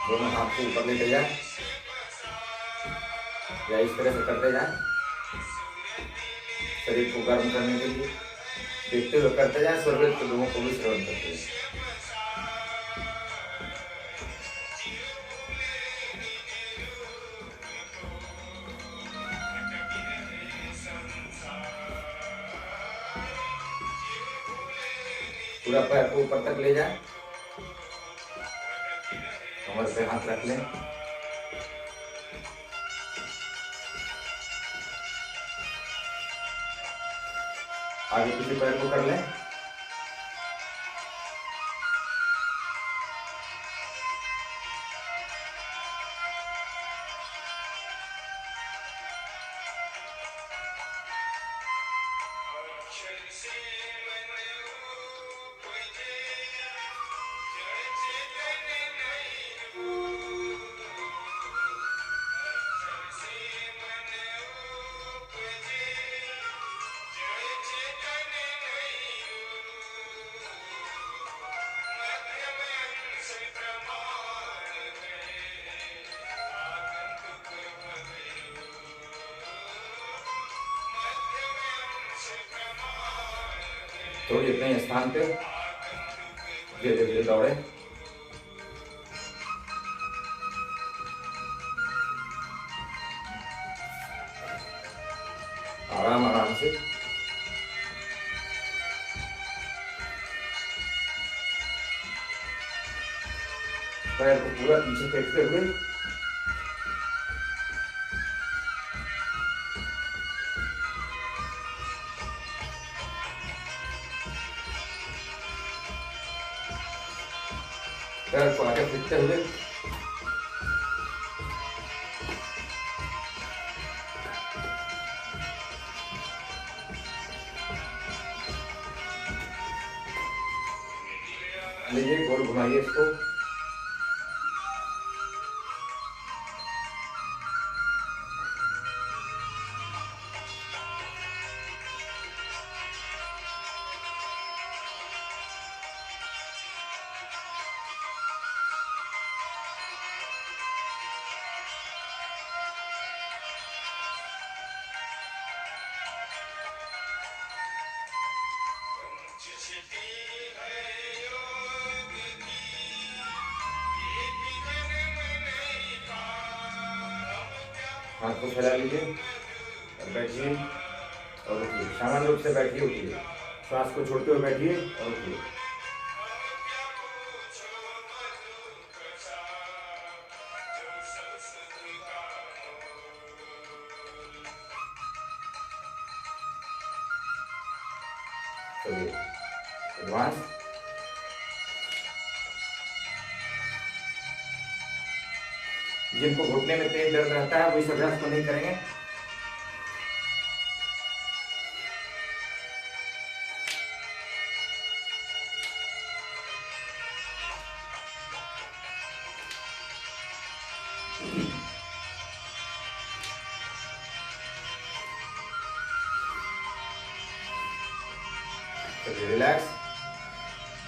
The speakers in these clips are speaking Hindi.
दोनों हाथ को ऊपर लेते जाए या इस तरह से करते जाए, शरीर को गर्म करने के लिए देखते हुए करते जाए। स्वर्गीय के लोगों को भी श्रवण करते हैं। पूरा पैर को ऊपर तक ले जाए, कमर पे हाथ रख लें। आगे पीछे पैर को कर लें। थोड़ी अपने स्थान पे धीरे धीरे दौड़े। आराम आराम से पैर को पूरा पीछे फेंकते हुए पैर को आगे फेंकते हुए लीजिए, गोल घुमाइए इसको। हाथ को फैला लीजिए और बैठिए और उठिए। सामान्य रूप से बैठिए, उठिए। श्वास को छोड़ते हुए बैठिए और उठिए। चलिए, एडवांस। जिनको घुटने में तेज दर्द रहता है वो इस अभ्यास को नहीं करेंगे। चलिए, रिलैक्स।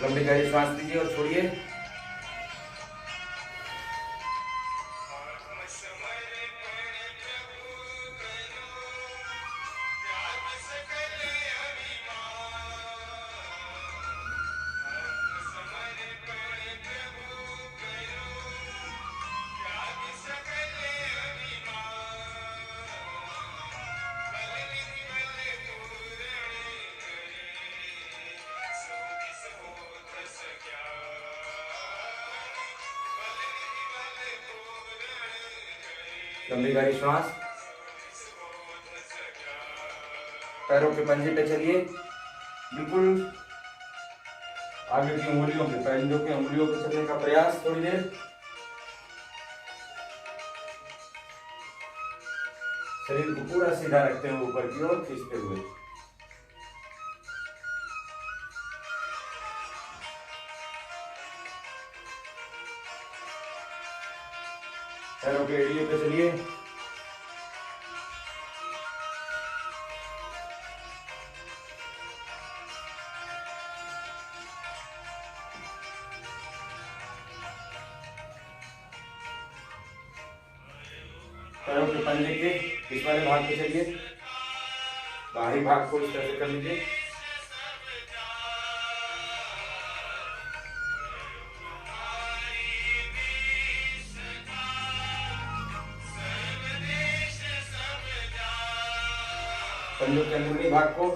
लंबी गहरी श्वास लीजिए और छोड़िए। लंबी गहरी श्वास। पैरों के पंजे पे चलिए, बिल्कुल आगे की उंगलियों पे, पैरों की उंगलियों पे चलने का प्रयास थोड़ी देर। शरीर को पूरा सीधा रखते हुए ऊपर की ओर खींचते हुए। पैरों के एड़ियों पे चलिए। पैरों के पंजे के इस वाले भाग पे चलिए, बाहरी भाग को इस तरह से कर लीजिए। पंजों के अंदरूनी भाग को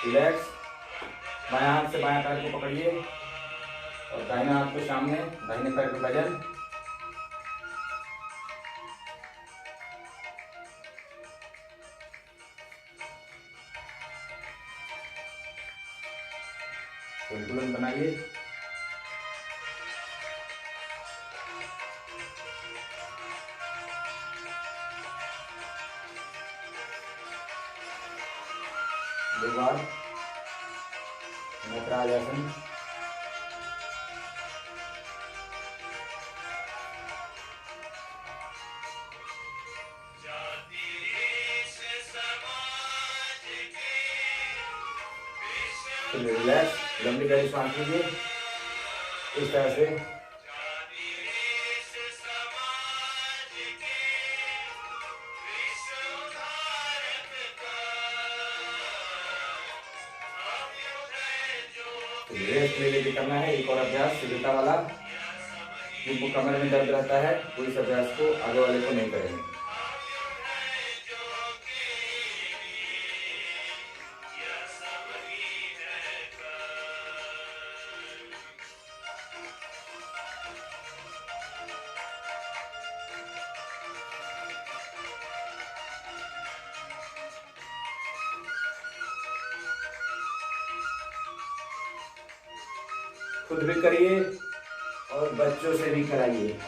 रिलैक्स। बायां हाथ से बायां पैर को पकड़िए और दाहिने हाथ को सामने, दाहिने पैर पे वजन। संतुलन बनाइए। दो बार नटराज आसन। रिलैक्स, लंबी गहरी सांस लीजिए इस तरह से। रेस्ट ले लेके करना है। एक और अभ्यास शीघ्रता वाला, जिनको कमर में दर्द रहता है वो इस अभ्यास को आगे वाले को नहीं करेंगे। खुद भी करिए और बच्चों से भी कराइए।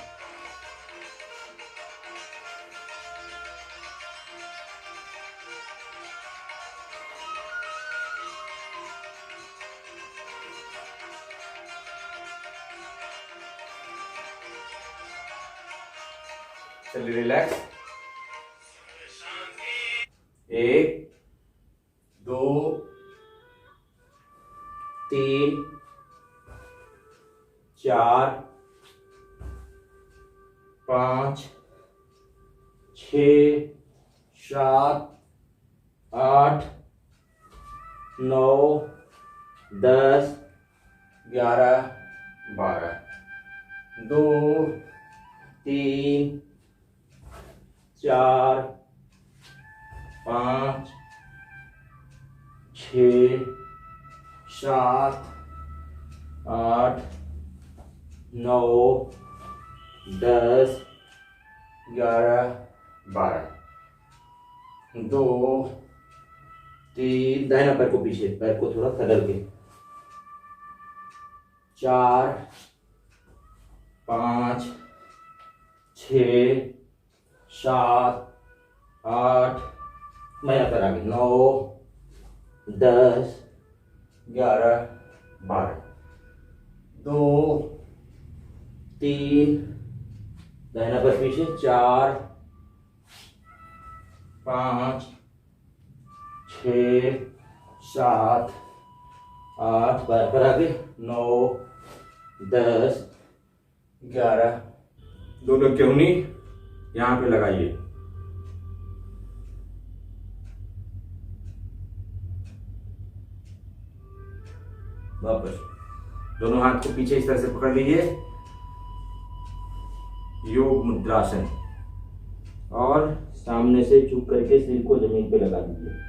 चलिए रिलैक्स। 1 2 3 4 5 6 7 8 9 10 11 12 2 3 4 5 6 7 8 9 10 11 12 2 3 दाहिना पैर को पीछे, पैर को थोड़ा कदल के 4 5 6 7 8 मैं पर आगे 9 10 11 12 2 3 दाहिना पैर पीछे 4 5 6 7 8 पैर पर आगे 9 10 11। दोनों की उंगली यहाँ पे लगाइए। वापस दोनों हाथ को पीछे इस तरह से पकड़ लीजिए, योग मुद्रासन, और सामने से झुक करके सिर को जमीन पे लगा दीजिए।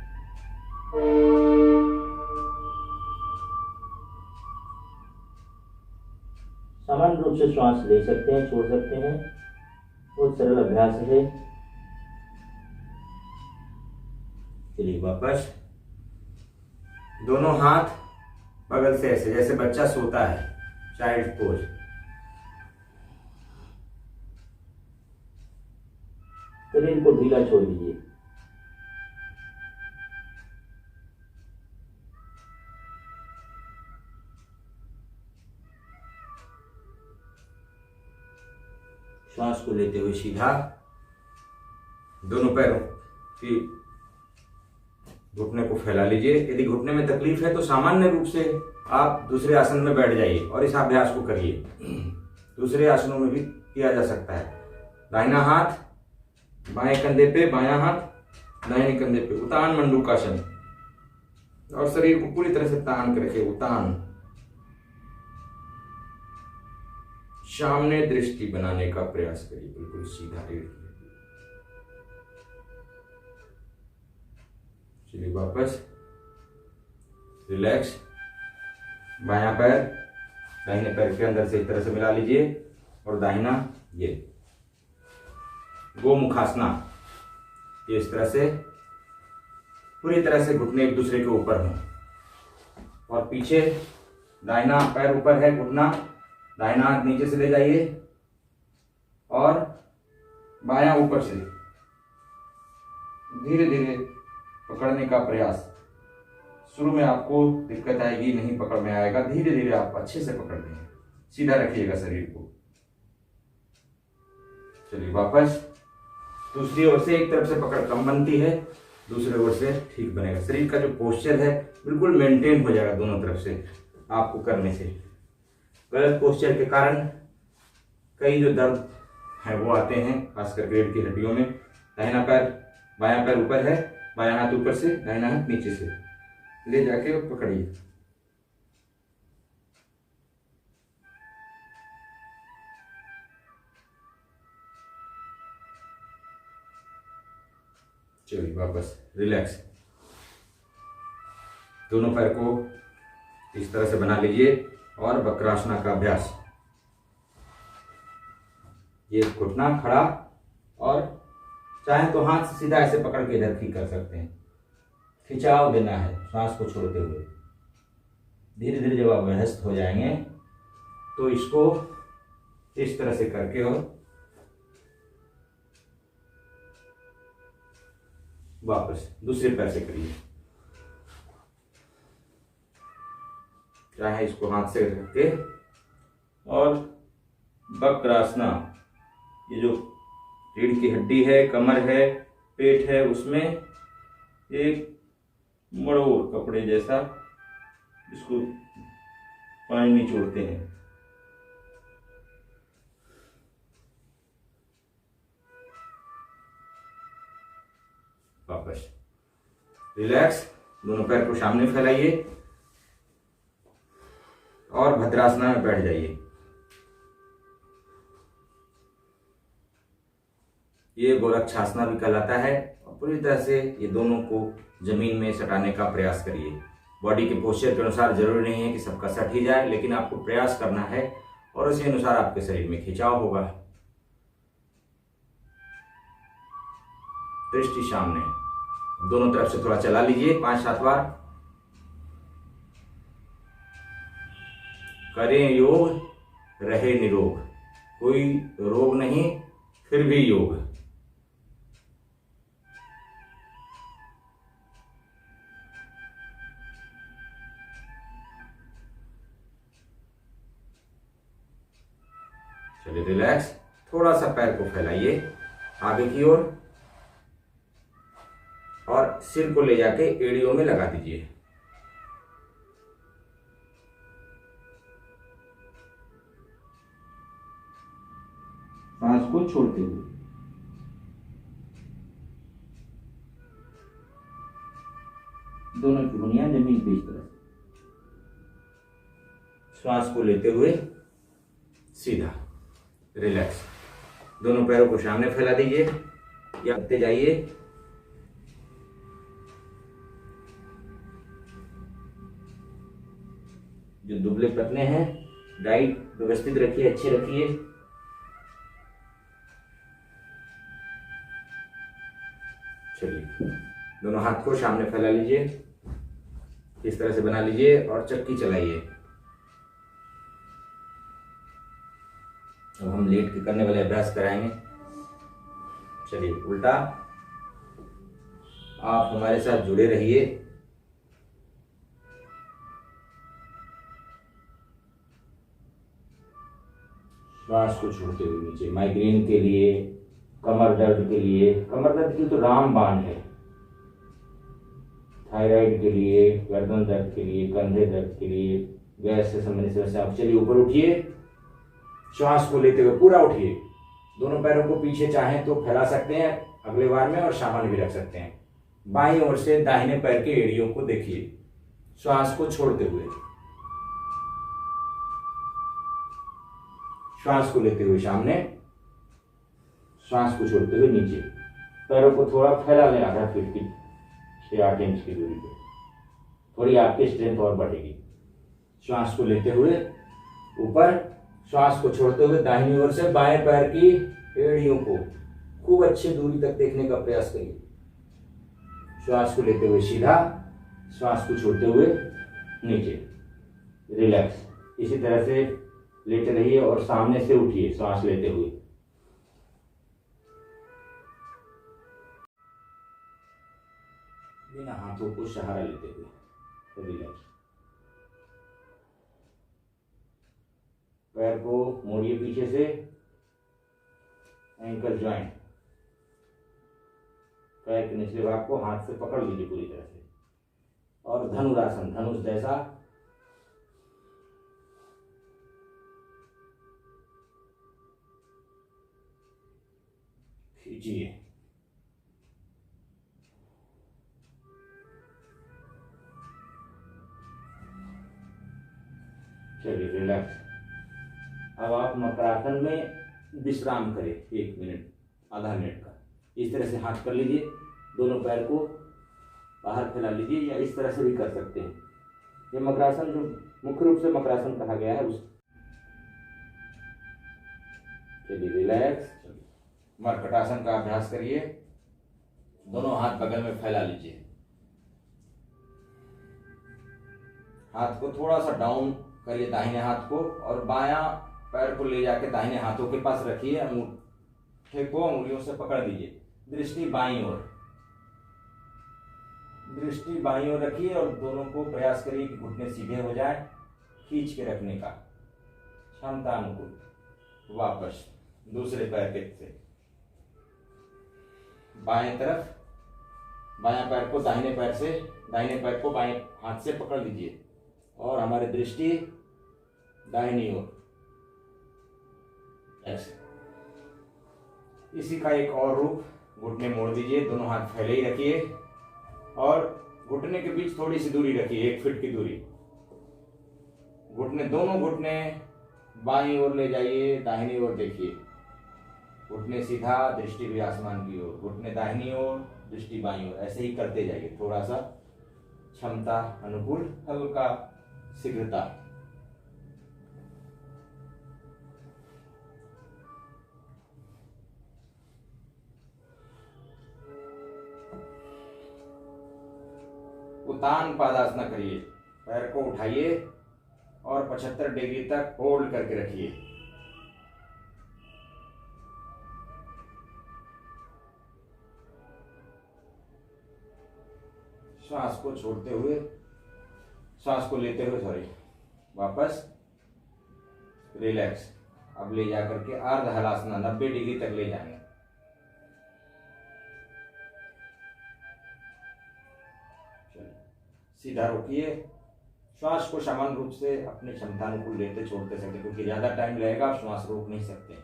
सामान्य रूप से श्वास ले सकते हैं, छोड़ सकते हैं, बहुत सरल अभ्यास है। चलिए वापस दोनों हाथ बगल से ऐसे, जैसे बच्चा सोता है, चाइल्ड पोज। शरीर को ढीला छोड़ दीजिए। श्वास को लेते हुए सीधा दोनों पैरों की घुटने को फैला लीजिए। यदि घुटने में तकलीफ है तो सामान्य रूप से आप दूसरे आसन में बैठ जाइए और इस अभ्यास को करिए। दूसरे आसनों में भी किया जा सकता है। दाहिना हाथ बाएं कंधे पे, बायां हाथ दाहिने कंधे पे, उत्तान मंडूकासन, और शरीर को पूरी तरह से तान कर रखिए। उत्तान, सामने दृष्टि बनाने का प्रयास करिए, बिल्कुल सीधा रीढ़। चलिए वापस, रिलैक्स। बायां पैर दाहिने पैर के अंदर से इस तरह से मिला लीजिए और दाहिना ये गोमुखासना, ये इस तरह से पूरी तरह से घुटने एक दूसरे के ऊपर हों और पीछे दाहिना पैर ऊपर है, घुटना दाहिना हाथ नीचे से ले जाइए और बायां ऊपर से धीरे धीरे पकड़ने का प्रयास। शुरू में आपको दिक्कत आएगी, नहीं पकड़ में आएगा, धीरे धीरे आप अच्छे से पकड़ लेंगे। सीधा रखिएगा शरीर को। चलिए वापस, दूसरी ओर से एक तरफ से पकड़ कम बनती है, दूसरी ओर से ठीक बनेगा। शरीर का जो पोस्चर है बिल्कुल मेंटेन हो जाएगा दोनों तरफ से आपको करने से। गलत पोस्चर के कारण कई जो दर्द है वो आते हैं, खासकर रीढ़ की हड्डियों में। दाहिना पैर बायां पैर ऊपर है, बायां हाथ ऊपर से, दाहिना हाथ नीचे से ले जाके पकड़िए। चलिए वापस, रिलैक्स। दोनों पैर को इस तरह से बना लीजिए और वक्रासना का अभ्यास। ये घुटना खड़ा, और चाहे तो हाथ से सीधा ऐसे पकड़ के इधर ठीक कर सकते हैं। खिंचाव देना है सांस को छोड़ते हुए। धीरे धीरे जब आप व्यस्त हो जाएंगे तो इसको इस तरह से करके और वापस दूसरे पैर से करिए। चाहे इसको हाथ से रख के, और वक्रासना, ये जो रीढ़ की हड्डी है, कमर है, पेट है, उसमें एक मड़ोर कपड़े जैसा, इसको पानी निचोड़ते हैं। वापस, रिलैक्स। दोनों पैर को सामने फैलाइए और भद्रासना में बैठ जाइए। ये गोरक्षासना भी कहलाता है। और पूरी तरह से ये दोनों को जमीन में सटाने का प्रयास करिए। बॉडी के पोस्चर के अनुसार जरूरी नहीं है कि सबका सट ही जाए, लेकिन आपको प्रयास करना है और उसी अनुसार आपके शरीर में खिंचाव होगा। दृष्टि सामने, दोनों तरफ से थोड़ा चला लीजिए 5-7 बार। करें योग, रहे निरोग। कोई रोग नहीं, फिर भी योग। चलिए रिलैक्स। थोड़ा सा पैर को फैलाइए आगे की ओर और सिर को ले जाके एड़ियों में लगा दीजिए। सांस को छोड़ते हुए। दोनों की बुनियाद जमीन पे इस तरह। श्वास को लेते हुए सीधा, रिलैक्स। दोनों पैरों को सामने फैला दीजिए या करते जाइए। जो दुबले पतले हैं, डाइट व्यवस्थित रखिए, अच्छे रखिए। चलिए, दोनों हाथ को सामने फैला लीजिए, इस तरह से बना लीजिए और चक्की चलाइए। अब हम लेट के करने वाले अभ्यास कराएंगे। चलिए उल्टा, आप हमारे साथ जुड़े रहिए। श्वास को छोड़ते हुए नीचे। माइग्रेन के लिए, कमर दर्द के लिए, कमर दर्द की तो रामबाण है। थायराइड के लिए, गर्दन दर्द के लिए, कंधे दर्द के लिए, गैस से संबंधित समस्या। आप चलिए ऊपर उठिए, श्वास को लेते हुए पूरा उठिए। दोनों पैरों को पीछे चाहें तो फैला सकते हैं अगले बार में, और सामान्य भी रख सकते हैं। बाईं ओर से दाहिने पैर के एड़ियों को देखिए, श्वास को छोड़ते हुए, श्वास को लेते हुए सामने, श्वास को छोड़ते हुए नीचे। पैरों को थोड़ा फैला लें, आधा फीट की से 8 इंच की दूरी पे, थोड़ी आपकी स्ट्रेंथ और बढ़ेगी। श्वास को लेते हुए ऊपर, श्वास को छोड़ते हुए दाहिनी ओर से बाएं पैर की एड़ियों को खूब अच्छी दूरी तक देखने का प्रयास करिए। श्वास को लेते हुए सीधा, श्वास को छोड़ते हुए नीचे, रिलैक्स। इसी तरह से लेटे रहिए और सामने से उठिए श्वास लेते हुए। बिना हाथों को सहारा लेते हुए रिलैक्स। पैर को मोड़िए पीछे से, एंकल जॉइंट, पैर के निचले भाग को हाथ से पकड़ लीजिए पूरी तरह से, और धनुरासन, धनुष जैसा खींचिए। चलिए रिलैक्स। अब आप मकरासन में विश्राम करें 1 मिनट, आधा मिनट का। इस तरह से हाथ कर लीजिए, दोनों पैर को बाहर फैला लीजिए, या इस तरह से भी कर सकते हैं। ये मकरासन जो मुख्य रूप से मकरासन कहा गया है उस। चलिए रिलैक्स। मरकटासन का अभ्यास करिए। दोनों हाथ बगल में फैला लीजिए, हाथ को थोड़ा सा डाउन करिए दाहिने हाथ को, और बायां पैर को ले जाके दाहिने हाथों के पास रखिए। अंगूठे को उंगलियों से पकड़ दीजिए। दृष्टि बाईं ओर, दृष्टि बाईं ओर रखिए, और दोनों को प्रयास करिए कि घुटने सीधे हो जाए, खींच के रखने का, क्षमता अनुकूल। वापस दूसरे पैर के से बाएं तरफ, बायां पैर को दाहिने पैर से, दाहिने पैर को बाएं हाथ से पकड़ लीजिए, और हमारी दृष्टि दाहिनी ओर। इसी का एक और रूप, घुटने मोड़ दीजिए, दोनों हाथ फैले ही रखिए, और घुटने के बीच थोड़ी सी दूरी रखिए, 1 फीट की दूरी। घुटने, दोनों घुटने बाईं ओर ले जाइए, दाहिनी ओर देखिए, घुटने सीधा, दृष्टि भी आसमान की ओर, घुटने दाहिनी ओर, दृष्टि बाईं ओर। ऐसे ही करते जाइए, थोड़ा सा क्षमता अनुकूल, हल्का शीघ्रता। उतान पादासना करिए, पैर को उठाइए और 75 डिग्री तक होल्ड करके रखिए। श्वास को छोड़ते हुए, श्वास को लेते हुए, सॉरी, वापस रिलैक्स। अब ले जाकर के अर्ध हलासना 90 डिग्री तक ले जाएंगे। सीधा रोकिए, श्वास को समान रूप से अपनी क्षमतानुकूल लेते छोड़ते सकते, क्योंकि ज्यादा टाइम लगेगा, आप श्वास रोक नहीं सकते,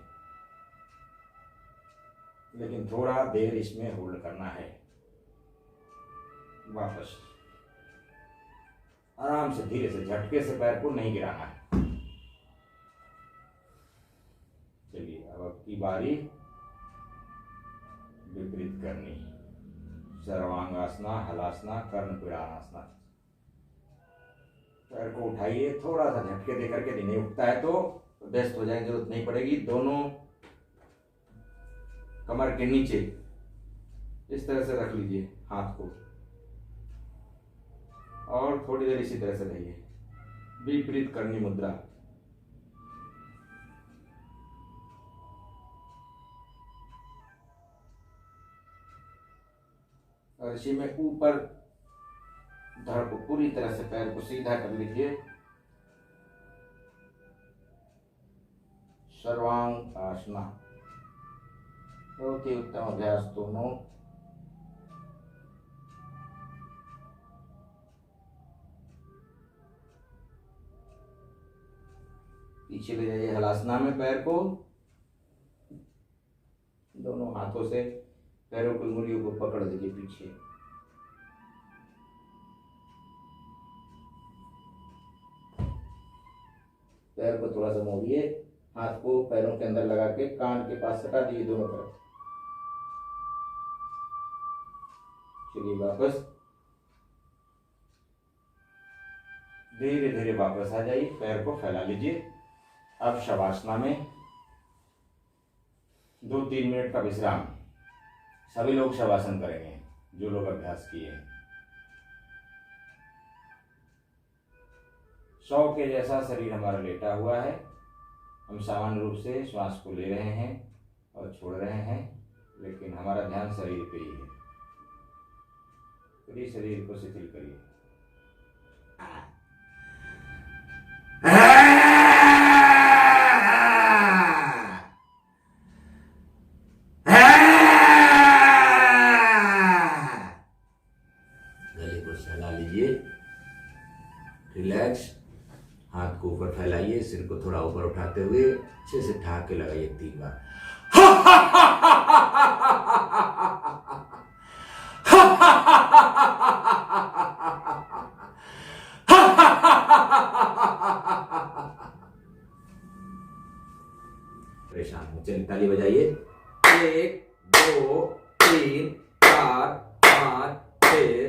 लेकिन थोड़ा देर इसमें होल्ड करना है। वापस आराम से, धीरे से, झटके से पैर को नहीं गिराना है। चलिए अब की बारी विपरीत करनी, सर्वांगासना, हलासना, कर्णपीड़ानासना। पैर को उठाइए, थोड़ा सा झटके देकर के, नहीं उठता है तो व्यस्त हो जाएगी, जरूरत नहीं पड़ेगी। दोनों कमर के नीचे इस तरह से रख लीजिए हाथ को, और थोड़ी देर इसी तरह से रहिए। विपरीत करनी मुद्रा। और इसी में ऊपर धड़ को पूरी तरह से, पैर को सीधा कर लीजिए। सर्वांग आसना, बहुत ही उत्तम अभ्यास दोनों। पीछे ले जाइए हलासना में पैर को, दोनों हाथों से पैरों की उंगलियों को पकड़ दीजिए पीछे। पैर को थोड़ा सा मोड़िए, हाथ को पैरों के अंदर लगा के कान के पास सटा दिए दोनों तरफ। चलिए वापस, धीरे धीरे वापस आ जाइए, पैर को फैला लीजिए। अब शवासना में 2-3 मिनट का विश्राम। सभी लोग शवासन करेंगे जो लोग अभ्यास किए हैं। 100 के जैसा शरीर हमारा लेटा हुआ है। हम सामान्य रूप से श्वास को ले रहे हैं और छोड़ रहे हैं, लेकिन हमारा ध्यान शरीर पे ही है। पूरी शरीर को शिथिल करिए। गले को सहला लीजिए, रिलैक्स। हाथ को ऊपर फैलाइए, सिर को थोड़ा ऊपर उठाते हुए अच्छे से ठहाके लगाइए 3 बार। परेशान हो, चलिए ताली बजाइए। 1 2 3 4 5 6